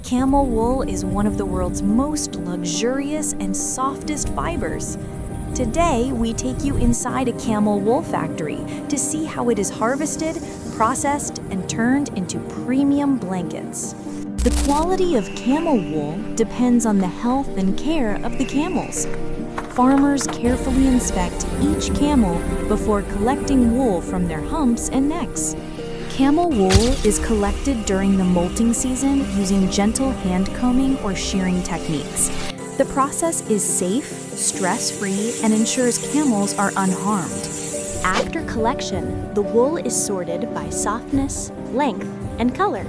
Camel wool is one of the world's most luxurious and softest fibers. Today, we take you inside a camel wool factory to see how it is harvested, processed, and turned into premium blankets. The quality of camel wool depends on the health and care of the camels. Farmers carefully inspect each camel before collecting wool from their humps and necks. Camel wool is collected during the molting season using gentle hand combing or shearing techniques. The process is safe, stress-free, and ensures camels are unharmed. After collection, the wool is sorted by softness, length, and color.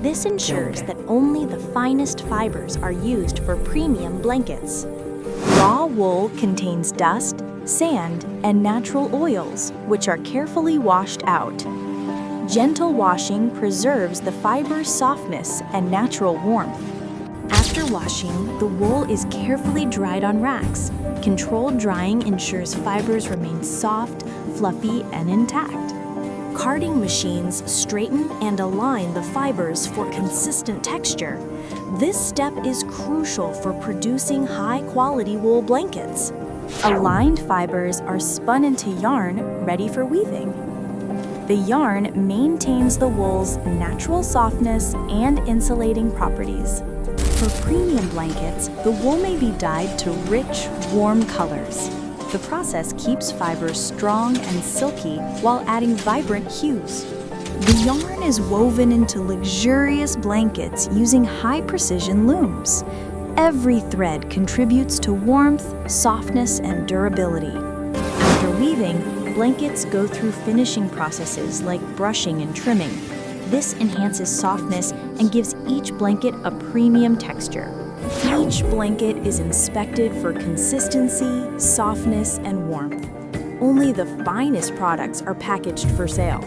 This ensures that only the finest fibers are used for premium blankets. Raw wool contains dust, sand, and natural oils, which are carefully washed out. Gentle washing preserves the fiber's softness and natural warmth. After washing, the wool is carefully dried on racks. Controlled drying ensures fibers remain soft, fluffy, and intact. Carding machines straighten and align the fibers for consistent texture. This step is crucial for producing high-quality wool blankets. Aligned fibers are spun into yarn ready for weaving. The yarn maintains the wool's natural softness and insulating properties. For premium blankets, the wool may be dyed to rich, warm colors. The process keeps fibers strong and silky while adding vibrant hues. The yarn is woven into luxurious blankets using high-precision looms. Every thread contributes to warmth, softness, and durability. After weaving, blankets go through finishing processes like brushing and trimming. This enhances softness and gives each blanket a premium texture. Each blanket is inspected for consistency, softness, and warmth. Only the finest products are packaged for sale.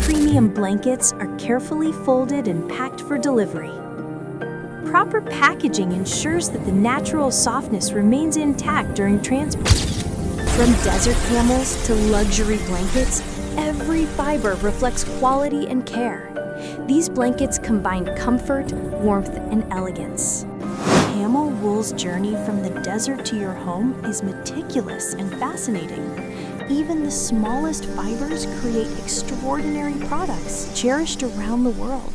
Premium blankets are carefully folded and packed for delivery. Proper packaging ensures that the natural softness remains intact during transport. From desert camels to luxury blankets, every fiber reflects quality and care. These blankets combine comfort, warmth, and elegance. Camel wool's journey from the desert to your home is meticulous and fascinating. Even the smallest fibers create extraordinary products cherished around the world.